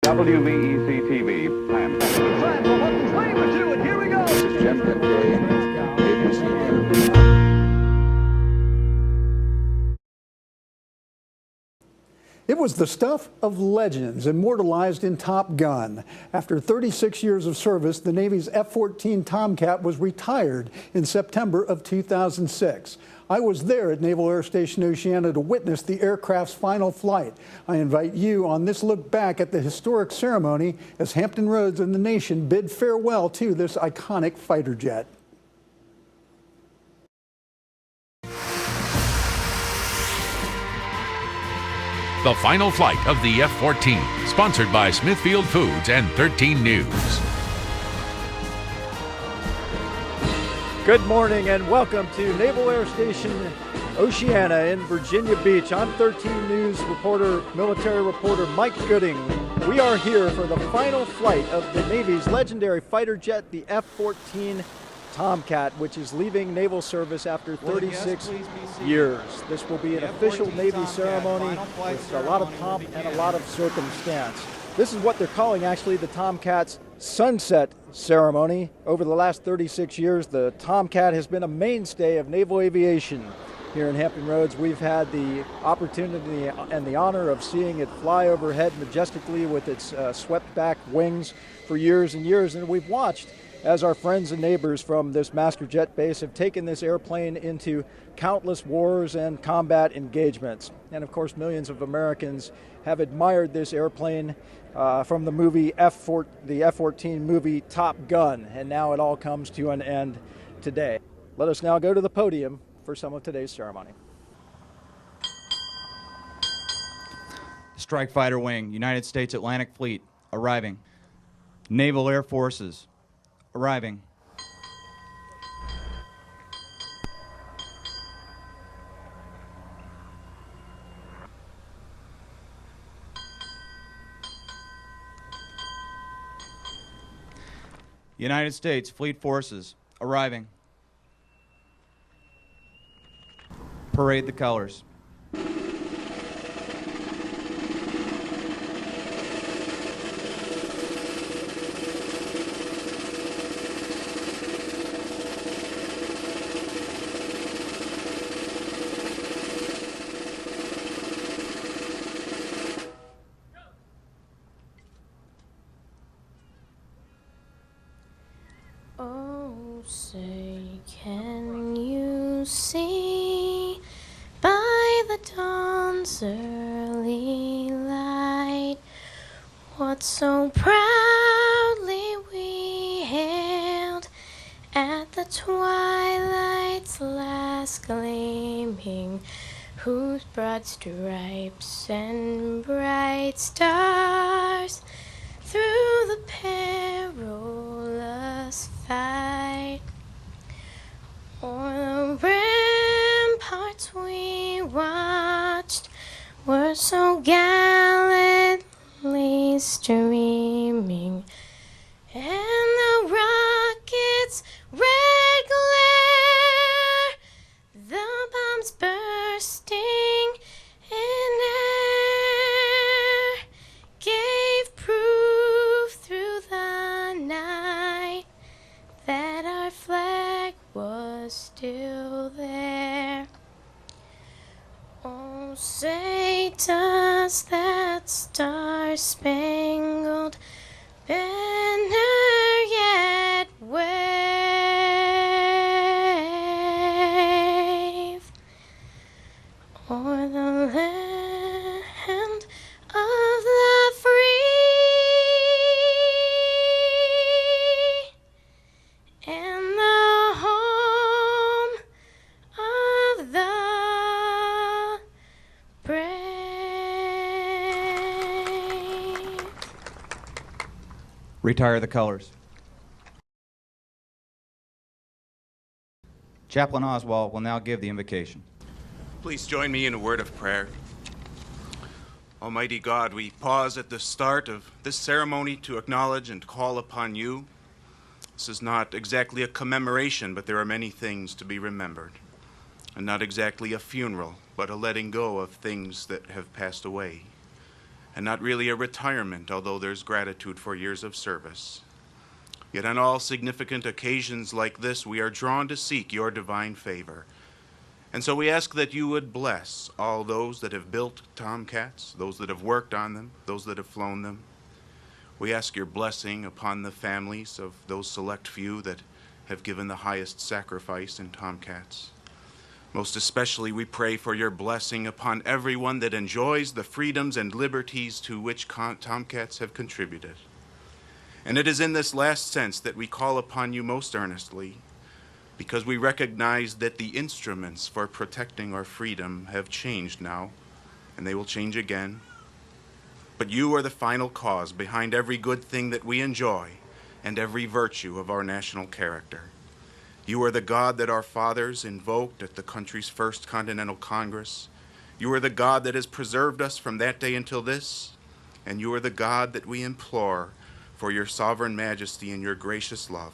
WVEC-TV, plan. Here we go. This is Jeff McKay, ABC News. It was the stuff of legends immortalized in Top Gun. After 36 years of service, the Navy's F-14 Tomcat was retired in September of 2006. I was there at Naval Air Station Oceana to witness the aircraft's final flight. I invite you on this look back at the historic ceremony as Hampton Roads and the nation bid farewell to this iconic fighter jet. The final flight of the F-14, sponsored by Smithfield Foods and 13 News. Good morning and welcome to Naval Air Station Oceana in Virginia Beach. I'm 13 News military reporter Mike Gooding. We are here for the final flight of the Navy's legendary fighter jet, the F-14 Tomcat, which is leaving naval service after 36 years. This will be an official Navy ceremony with a lot of pomp and a lot of circumstance. This is what they're calling actually the Tomcat's sunset ceremony. Over the last 36 years, the Tomcat has been a mainstay of naval aviation here in Hampton Roads. We've had the opportunity and the honor of seeing it fly overhead majestically with its swept back wings for years and years, and we've watched as our friends and neighbors from this master jet base have taken this airplane into countless wars and combat engagements. And of course, millions of Americans have admired this airplane from the movie the F-14 movie Top Gun, and now it all comes to an end today. Let us now go to the podium for some of today's ceremony. Strike Fighter Wing, United States Atlantic Fleet, arriving. Naval Air Forces, arriving. United States Fleet Forces, arriving. Parade the colors. Oh, say, can you see by the dawn's early light what so proudly we hailed at the twilight's last gleaming, whose broad stripes and bright stars through the perilous fight o'er the ramparts we watched were so gallantly streaming, and the rockets' red glare, the bombs bursting in air, gave proof through the night that our flag was still there. Oh, say, does that star-spangled banner yet wave o'er the land of the free and the home of the brave? Retire the colors. Chaplain Oswald will now give the invocation. Please join me in a word of prayer. Almighty God, we pause at the start of this ceremony to acknowledge and call upon you. This is not exactly a commemoration, but there are many things to be remembered. And not exactly a funeral, but a letting go of things that have passed away. and not really a retirement, although there's gratitude for years of service. Yet on all significant occasions like this, we are drawn to seek your divine favor. And so we ask that you would bless all those that have built Tomcats, those that have worked on them, those that have flown them. We ask your blessing upon the families of those select few that have given the highest sacrifice in Tomcats. Most especially, we pray for your blessing upon everyone that enjoys the freedoms and liberties to which Tomcats have contributed. And it is in this last sense that we call upon you most earnestly, because we recognize that the instruments for protecting our freedom have changed now, and they will change again. But you are the final cause behind every good thing that we enjoy and every virtue of our national character. You are the God that our fathers invoked at the country's first Continental Congress. You are the God that has preserved us from that day until this, and you are the God that we implore for your sovereign majesty and your gracious love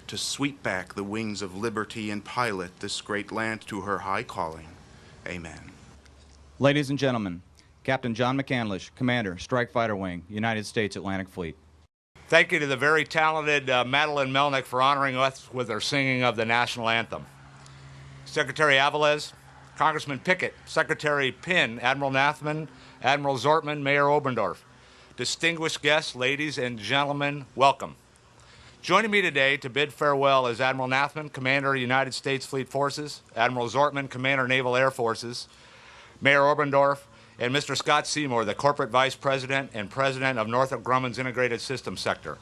to sweep back the wings of liberty and pilot this great land to her high calling. Amen. Ladies and gentlemen, Captain John McCandlish, Commander, Strike Fighter Wing, United States Atlantic Fleet. Thank you to the very talented Madeline Melnick for honoring us with her singing of the national anthem. Secretary Avilés, Congressman Pickett, Secretary Pinn, Admiral Nathman, Admiral Zortman, Mayor Oberndorf. Distinguished guests, ladies and gentlemen, welcome. Joining me today to bid farewell is Admiral Nathman, Commander, United States Fleet Forces, Admiral Zortman, Commander, Naval Air Forces, Mayor Oberndorf, and Mr. Scott Seymour, the Corporate Vice President and President of Northrop Grumman's Integrated Systems Sector.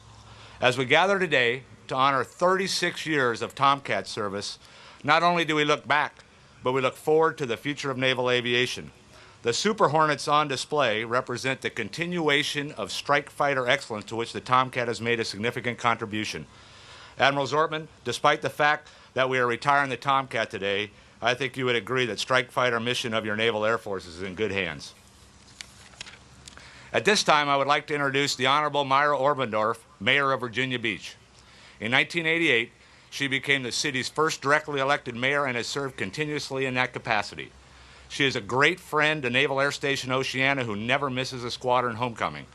As we gather today to honor 36 years of Tomcat service, not only do we look back, but we look forward to the future of naval aviation. The Super Hornets on display represent the continuation of strike fighter excellence to which the Tomcat has made a significant contribution. Admiral Zortman, despite the fact that we are retiring the Tomcat today, I think you would agree that strike fighter mission of your Naval Air Force is in good hands. At this time, I would like to introduce the Honorable Myra Oberndorf, Mayor of Virginia Beach. In 1988, she became the city's first directly elected mayor and has served continuously in that capacity. She is a great friend to Naval Air Station Oceana who never misses a squadron homecoming.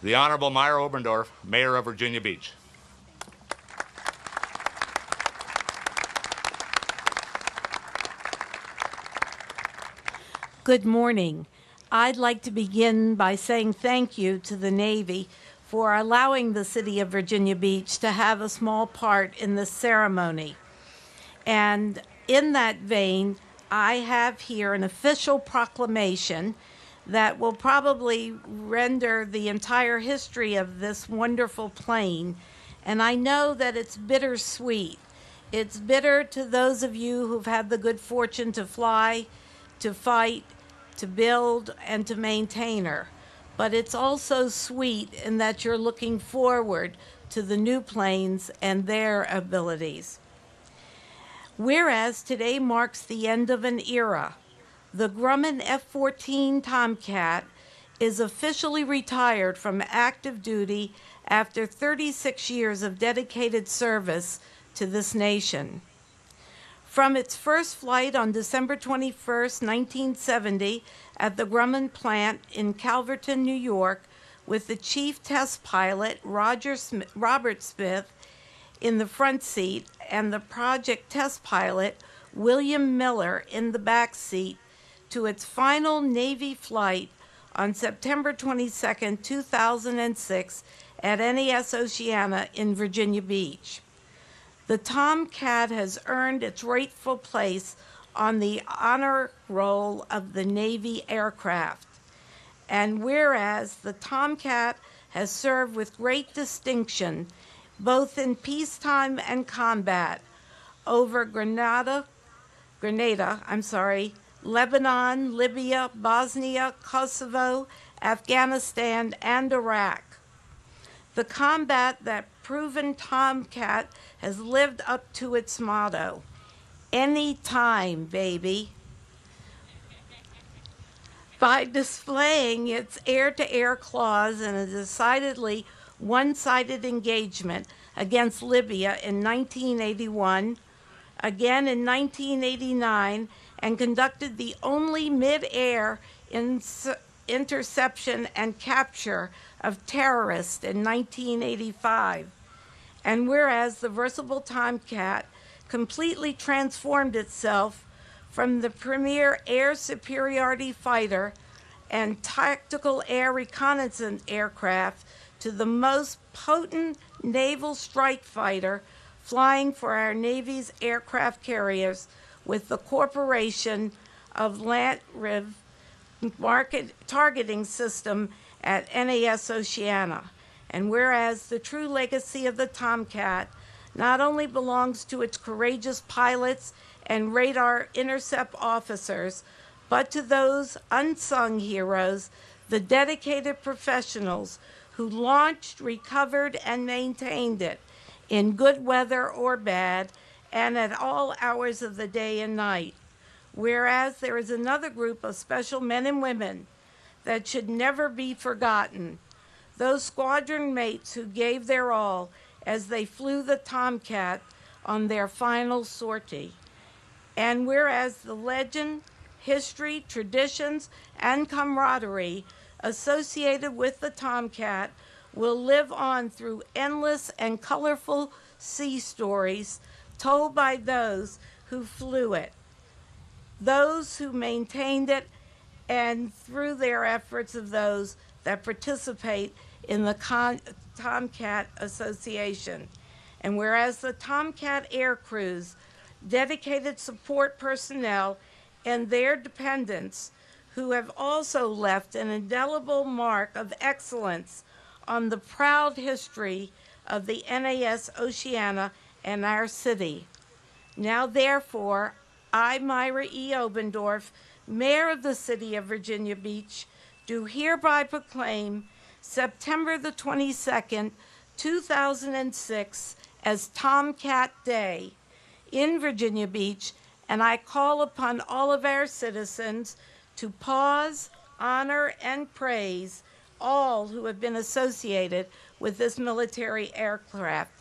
The Honorable Myra Oberndorf, Mayor of Virginia Beach. Good morning. I'd like to begin by saying thank you to the Navy for allowing the city of Virginia Beach to have a small part in this ceremony. And in that vein, I have here an official proclamation that will probably render the entire history of this wonderful plane. And I know that it's bittersweet. It's bitter to those of you who've had the good fortune to fly, to fight, to build, and to maintain her. But it's also sweet in that you're looking forward to the new planes and their abilities. Whereas today marks the end of an era, the Grumman F-14 Tomcat is officially retired from active duty after 36 years of dedicated service to this nation. From its first flight on December 21, 1970, at the Grumman plant in Calverton, New York, with the chief test pilot, Robert Smith, in the front seat, and the project test pilot, William Miller, in the back seat, to its final Navy flight on September 22, 2006, at NAS Oceana in Virginia Beach. The Tomcat has earned its rightful place on the honor roll of the Navy aircraft. And whereas the Tomcat has served with great distinction, both in peacetime and combat, over Grenada, Lebanon, Libya, Bosnia, Kosovo, Afghanistan, and Iraq. The combat that proven Tomcat has lived up to its motto, any time, baby, by displaying its air-to-air claws in a decidedly one-sided engagement against Libya in 1981, again in 1989, and conducted the only mid-air interception and capture of terrorists in 1985. And whereas the versatile Tomcat completely transformed itself from the premier air superiority fighter and tactical air reconnaissance aircraft to the most potent naval strike fighter flying for our Navy's aircraft carriers with the Corporation of Landriv Market Targeting System at NAS Oceana. And whereas the true legacy of the Tomcat not only belongs to its courageous pilots and radar intercept officers, but to those unsung heroes, the dedicated professionals who launched, recovered, and maintained it in good weather or bad, and at all hours of the day and night. Whereas there is another group of special men and women that should never be forgotten, those squadron mates who gave their all as they flew the Tomcat on their final sortie. And whereas the legend, history, traditions, and camaraderie associated with the Tomcat will live on through endless and colorful sea stories told by those who flew it, those who maintained it, and through their efforts of those that participate in the Tomcat Association. And whereas the Tomcat Air Crews, dedicated support personnel, and their dependents, who have also left an indelible mark of excellence on the proud history of the NAS Oceana and our city. Now, therefore, I, Myra E. Obendorf, Mayor of the City of Virginia Beach, do hereby proclaim September the 22nd, 2006 as Tomcat Day in Virginia Beach, and I call upon all of our citizens to pause, honor, and praise all who have been associated with this military aircraft,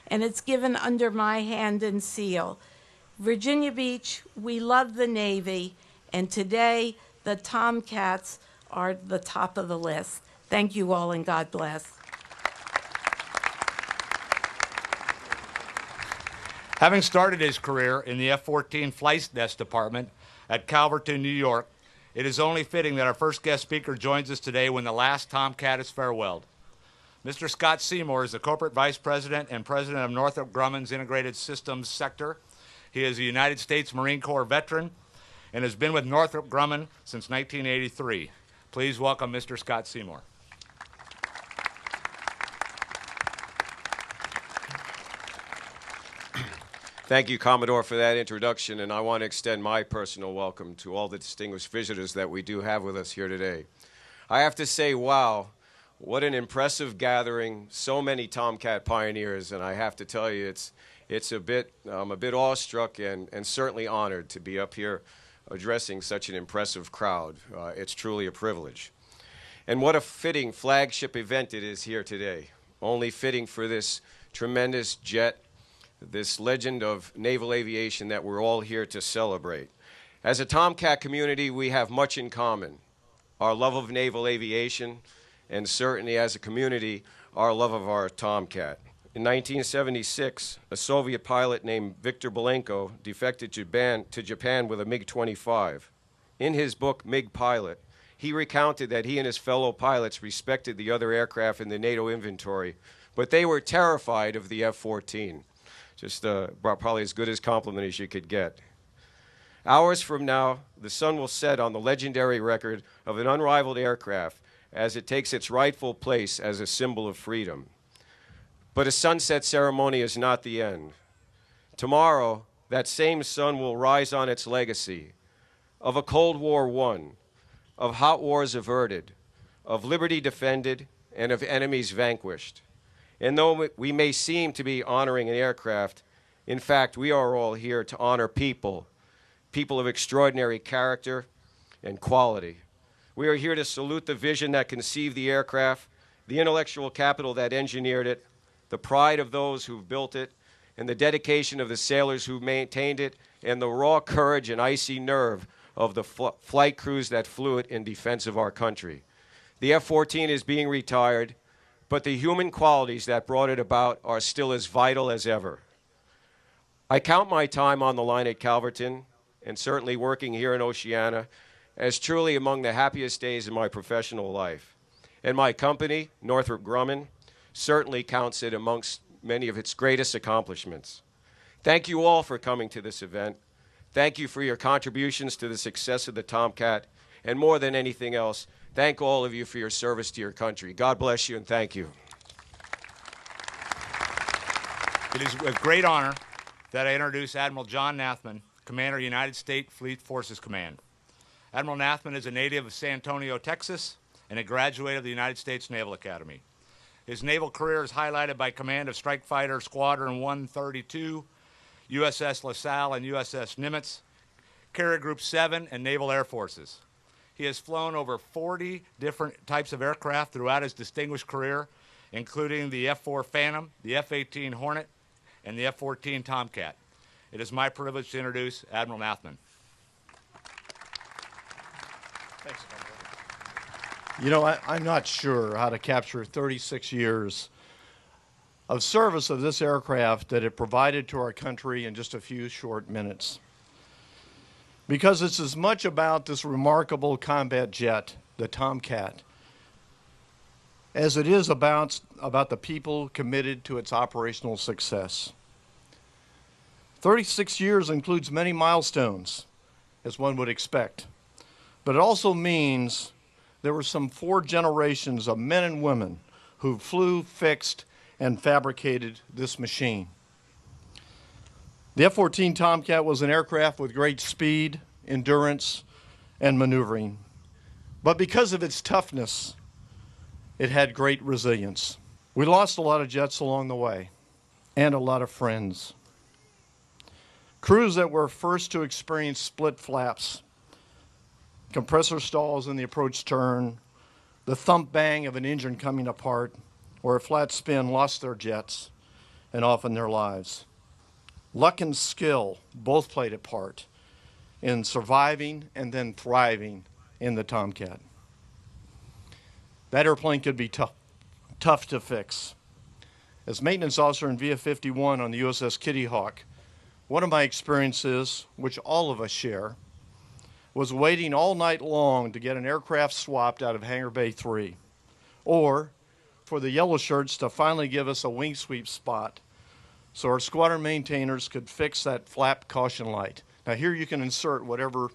and it's given under my hand and seal. Virginia Beach, we love the Navy, and today the Tomcats are the top of the list. Thank you all, and God bless. Having started his career in the F-14 Flight Desk Department at Calverton, New York, it is only fitting that our first guest speaker joins us today when the last Tomcat is farewelled. Mr. Scott Seymour is the Corporate Vice President and President of Northrop Grumman's Integrated Systems Sector. He is a United States Marine Corps veteran and has been with Northrop Grumman since 1983. Please welcome Mr. Scott Seymour. Thank you, Commodore, for that introduction, and I want to extend my personal welcome to all the distinguished visitors that we do have with us here today. I have to say, wow, what an impressive gathering, so many Tomcat pioneers, and I have to tell you, I'm a bit awestruck and certainly honored to be up here addressing such an impressive crowd. It's truly a privilege. And what a fitting flagship event it is here today, only fitting for this tremendous jet, this legend of naval aviation that we're all here to celebrate. As a Tomcat community, we have much in common. Our love of naval aviation, and certainly as a community, our love of our Tomcat. In 1976, a Soviet pilot named Viktor Belenko defected to Japan with a MiG-25. In his book, MiG Pilot, he recounted that he and his fellow pilots respected the other aircraft in the NATO inventory, but they were terrified of the F-14. Just probably as good a compliment as you could get. Hours from now, the sun will set on the legendary record of an unrivaled aircraft as it takes its rightful place as a symbol of freedom. But a sunset ceremony is not the end. Tomorrow, that same sun will rise on its legacy of a Cold War won, of hot wars averted, of liberty defended, and of enemies vanquished. And though we may seem to be honoring an aircraft, in fact, we are all here to honor people, people of extraordinary character and quality. We are here to salute the vision that conceived the aircraft, the intellectual capital that engineered it, the pride of those who've built it, and the dedication of the sailors who maintained it, and the raw courage and icy nerve of the flight crews that flew it in defense of our country. The F-14 is being retired, but the human qualities that brought it about are still as vital as ever. I count my time on the line at Calverton, and certainly working here in Oceana, as truly among the happiest days in my professional life. And my company, Northrop Grumman, certainly counts it amongst many of its greatest accomplishments. Thank you all for coming to this event. Thank you for your contributions to the success of the Tomcat, and more than anything else, thank all of you for your service to your country. God bless you, and thank you. It is with great honor that I introduce Admiral John Nathman, Commander, United States Fleet Forces Command. Admiral Nathman is a native of San Antonio, Texas, and a graduate of the United States Naval Academy. His naval career is highlighted by command of Strike Fighter Squadron 132, USS LaSalle and USS Nimitz, Carrier Group 7, and Naval Air Forces. He has flown over 40 different types of aircraft throughout his distinguished career, including the F-4 Phantom, the F-18 Hornet, and the F-14 Tomcat. It is my privilege to introduce Admiral Nathman. Thanks, you know, I'm not sure how to capture 36 years of service of this aircraft that it provided to our country in just a few short minutes. Because it's as much about this remarkable combat jet, the Tomcat, as it is about the people committed to its operational success. 36 years includes many milestones, as one would expect, but it also means there were some 4 generations of men and women who flew, fixed, and fabricated this machine. The F-14 Tomcat was an aircraft with great speed, endurance, and maneuvering. But because of its toughness, it had great resilience. We lost a lot of jets along the way, and a lot of friends. Crews that were first to experience split flaps, compressor stalls in the approach turn, the thump bang of an engine coming apart, or a flat spin lost their jets and often their lives. Luck and skill both played a part in surviving and then thriving in the Tomcat. That airplane could be tough to fix. As maintenance officer in VF-51 on the USS Kitty Hawk, one of my experiences, which all of us share, was waiting all night long to get an aircraft swapped out of Hangar Bay 3, or for the yellow shirts to finally give us a wing sweep spot so our squadron maintainers could fix that flap caution light. Now here you can insert whatever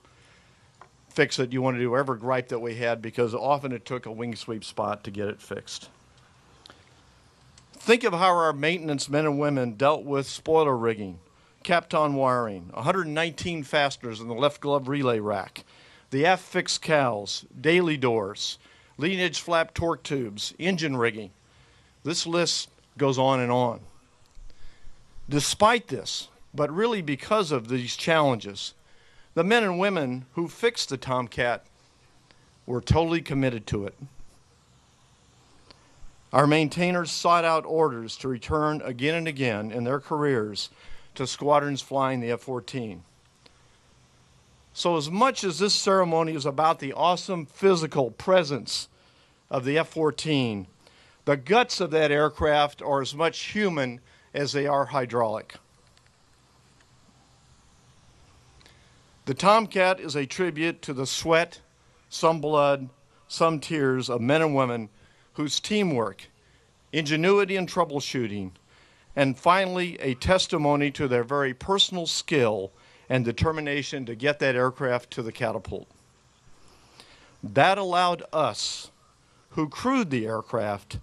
fix it you want to do, whatever gripe that we had, because often it took a wing sweep spot to get it fixed. Think of how our maintenance men and women dealt with spoiler rigging, Kapton wiring, 119 fasteners in the left glove relay rack, the aft fixed cowls, daily doors, leading edge flap torque tubes, engine rigging. This list goes on and on. Despite this, but really because of these challenges, the men and women who fixed the Tomcat were totally committed to it. Our maintainers sought out orders to return again and again in their careers to squadrons flying the F-14. So as much as this ceremony is about the awesome physical presence of the F-14, the guts of that aircraft are as much human as they are hydraulic. The Tomcat is a tribute to the sweat, some blood, some tears of men and women whose teamwork, ingenuity and troubleshooting, and finally a testimony to their very personal skill and determination to get that aircraft to the catapult. That allowed us, who crewed the aircraft,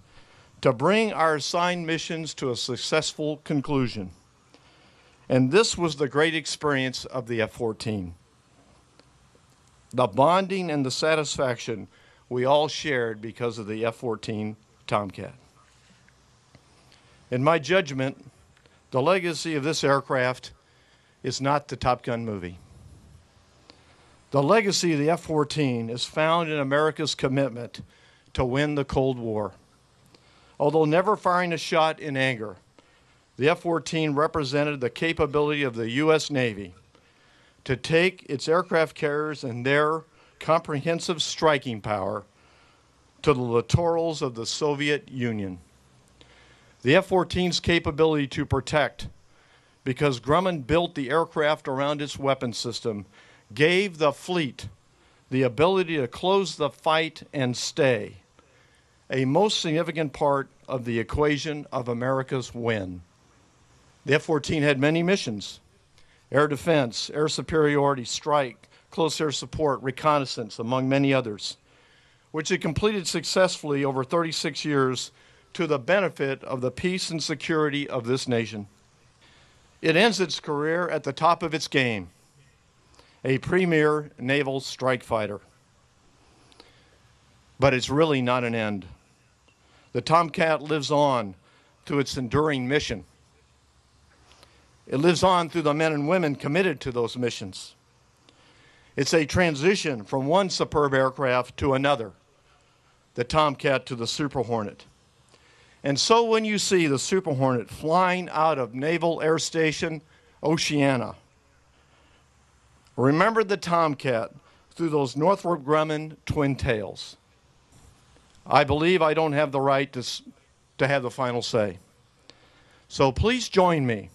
to bring our assigned missions to a successful conclusion. And this was the great experience of the F-14. The bonding and the satisfaction we all shared because of the F-14 Tomcat. In my judgment, the legacy of this aircraft is not the Top Gun movie. The legacy of the F-14 is found in America's commitment to win the Cold War. Although never firing a shot in anger, the F-14 represented the capability of the U.S. Navy to take its aircraft carriers and their comprehensive striking power to the littorals of the Soviet Union. The F-14's capability to protect, because Grumman built the aircraft around its weapon system, gave the fleet the ability to close the fight and stay, a most significant part of the equation of America's win. The F-14 had many missions: air defense, air superiority, strike, close air support, reconnaissance, among many others, which it completed successfully over 36 years to the benefit of the peace and security of this nation. It ends its career at the top of its game, a premier naval strike fighter. But it's really not an end. The Tomcat lives on through its enduring mission. It lives on through the men and women committed to those missions. It's a transition from one superb aircraft to another, the Tomcat to the Super Hornet. And so when you see the Super Hornet flying out of Naval Air Station Oceana, remember the Tomcat through those Northrop Grumman twin tails. I believe I don't have the right to have the final say. So please join me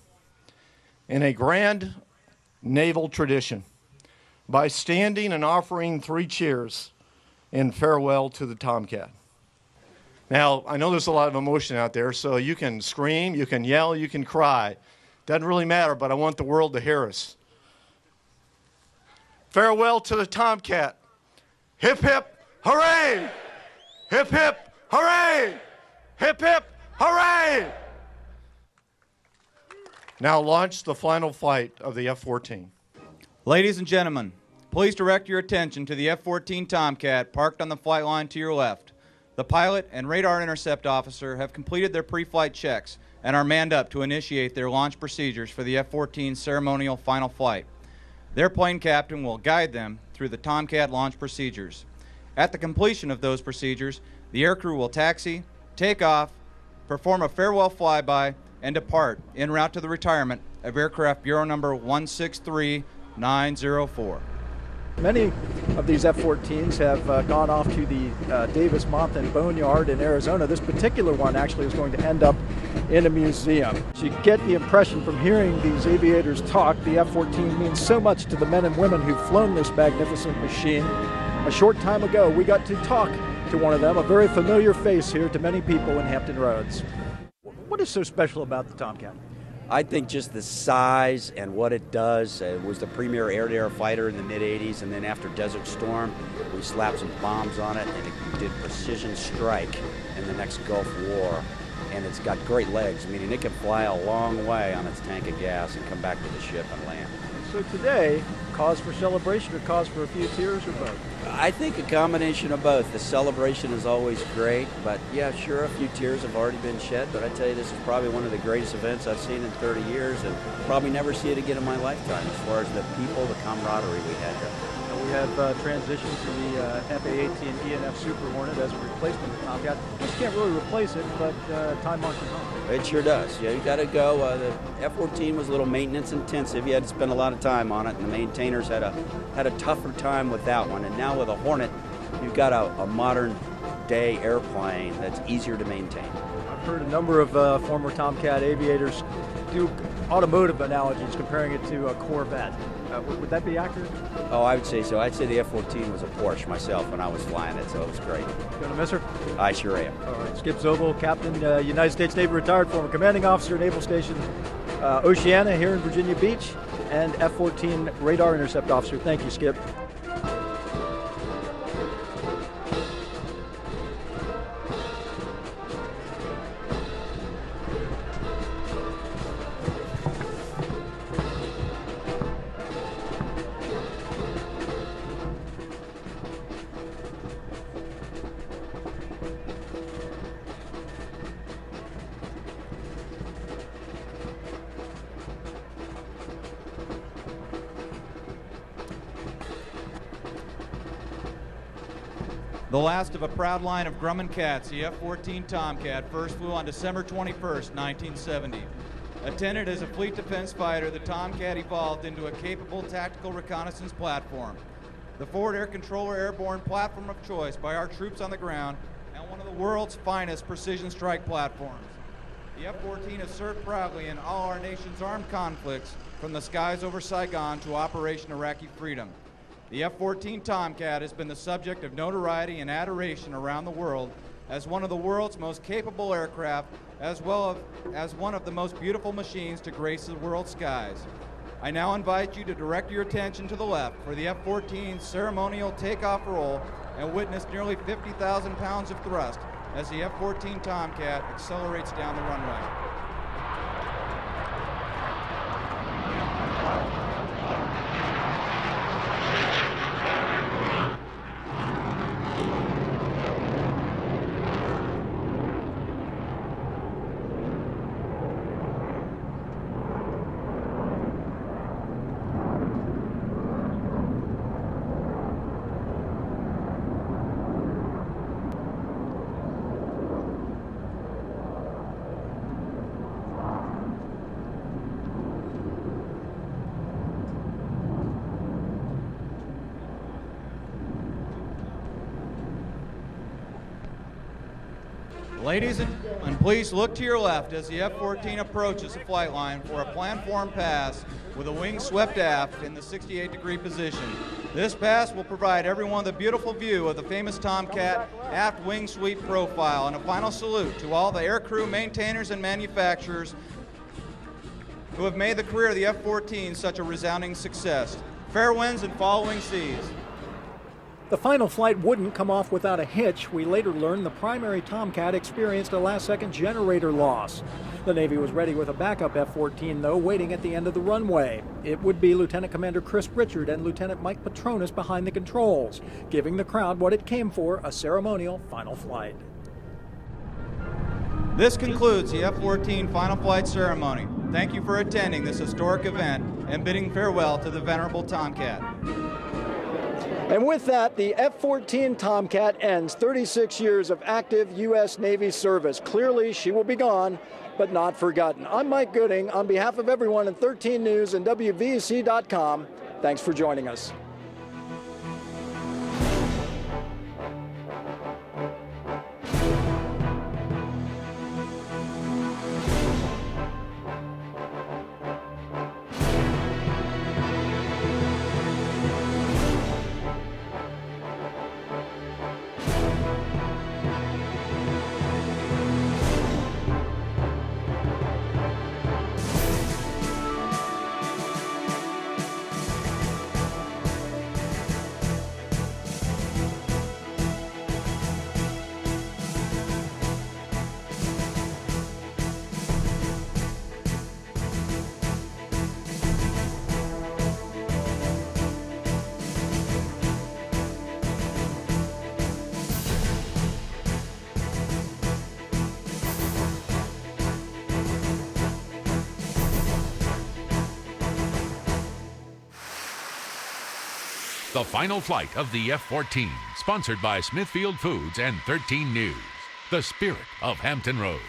in a grand naval tradition by standing and offering 3 cheers in farewell to the Tomcat. Now, I know there's a lot of emotion out there, so you can scream, you can yell, you can cry. Doesn't really matter, but I want the world to hear us. Farewell to the Tomcat. Hip, hip, hooray! Hip, hip, hooray! Hip, hip, hooray! Now launch the final flight of the F-14. Ladies and gentlemen, please direct your attention to the F-14 Tomcat parked on the flight line to your left. The pilot and radar intercept officer have completed their pre-flight checks and are manned up to initiate their launch procedures for the F-14's ceremonial final flight. Their plane captain will guide them through the Tomcat launch procedures. At the completion of those procedures, the aircrew will taxi, take off, perform a farewell flyby, and depart en route to the retirement of aircraft Bureau number 163904. Many of these F-14s have gone off to the Davis Moth and Boneyard in Arizona. This particular one actually is going to end up in a museum. So you get the impression from hearing these aviators talk, the F-14 means so much to the men and women who've flown this magnificent machine. A short time ago, we got to talk to one of them, a very familiar face here to many people in Hampton Roads. What is so special about the Tomcat? I think just the size and what it does. It was the premier air-to-air fighter in the mid-'80s, and then after Desert Storm, we slapped some bombs on it, and it did precision strike in the next Gulf War. And it's got great legs, meaning it can fly a long way on its tank of gas and come back to the ship and land. So today, cause for celebration or cause for a few tears or both? I think a combination of both. The celebration is always great, but yeah, sure, a few tears have already been shed, but I tell you, this is probably one of the greatest events I've seen in 30 years and probably never see it again in my lifetime as far as the people, the camaraderie we had here. We have transitioned to the FA-18 ENF Super Hornet as a replacement of the Tomcat. Just can't really replace it, but time marches on. It sure does. Yeah, you got to go. The F-14 was a little maintenance intensive. You had to spend a lot of time on it, and the maintainers had a tougher time with that one. And now with a Hornet, you've got a modern day airplane that's easier to maintain. I've heard a number of former Tomcat aviators do automotive analogies comparing it to a Corvette. Would that be accurate? Oh, I would say so. I'd say the F-14 was a Porsche myself when I was flying it, so it was great. Going to miss her? I sure am. All right. Skip Zobel, Captain, United States Navy retired, former commanding officer, Naval Station Oceana here in Virginia Beach, and F-14 radar intercept officer. Thank you, Skip. The last of a proud line of Grumman cats, the F-14 Tomcat, first flew on December 21st, 1970. Intended as a fleet defense fighter, the Tomcat evolved into a capable tactical reconnaissance platform. The forward air controller airborne platform of choice by our troops on the ground and one of the world's finest precision strike platforms. The F-14 has served proudly in all our nation's armed conflicts, from the skies over Saigon to Operation Iraqi Freedom. The F-14 Tomcat has been the subject of notoriety and adoration around the world as one of the world's most capable aircraft, as well as one of the most beautiful machines to grace the world's skies. I now invite you to direct your attention to the left for the F-14's ceremonial takeoff roll and witness nearly 50,000 pounds of thrust as the F-14 Tomcat accelerates down the runway. Ladies and gentlemen, please look to your left as the F-14 approaches the flight line for a planform pass with a wing swept aft in the 68-degree position. This pass will provide everyone the beautiful view of the famous Tomcat aft wing sweep profile, and a final salute to all the aircrew maintainers and manufacturers who have made the career of the F-14 such a resounding success. Fair winds and following seas. The final flight wouldn't come off without a hitch. We later learned the primary Tomcat experienced a last-second generator loss. The Navy was ready with a backup F-14, though, waiting at the end of the runway. It would be Lieutenant Commander Chris Richard and Lieutenant Mike Petronas behind the controls, giving the crowd what it came for, a ceremonial final flight. This concludes the F-14 final flight ceremony. Thank you for attending this historic event and bidding farewell to the venerable Tomcat. And with that, the F-14 Tomcat ends 36 years of active U.S. Navy service. Clearly, she will be gone, but not forgotten. I'm Mike Gooding. On behalf of everyone in 13 News and WVEC.com, thanks for joining us. The final flight of the F-14, sponsored by Smithfield Foods and 13 News. The spirit of Hampton Roads.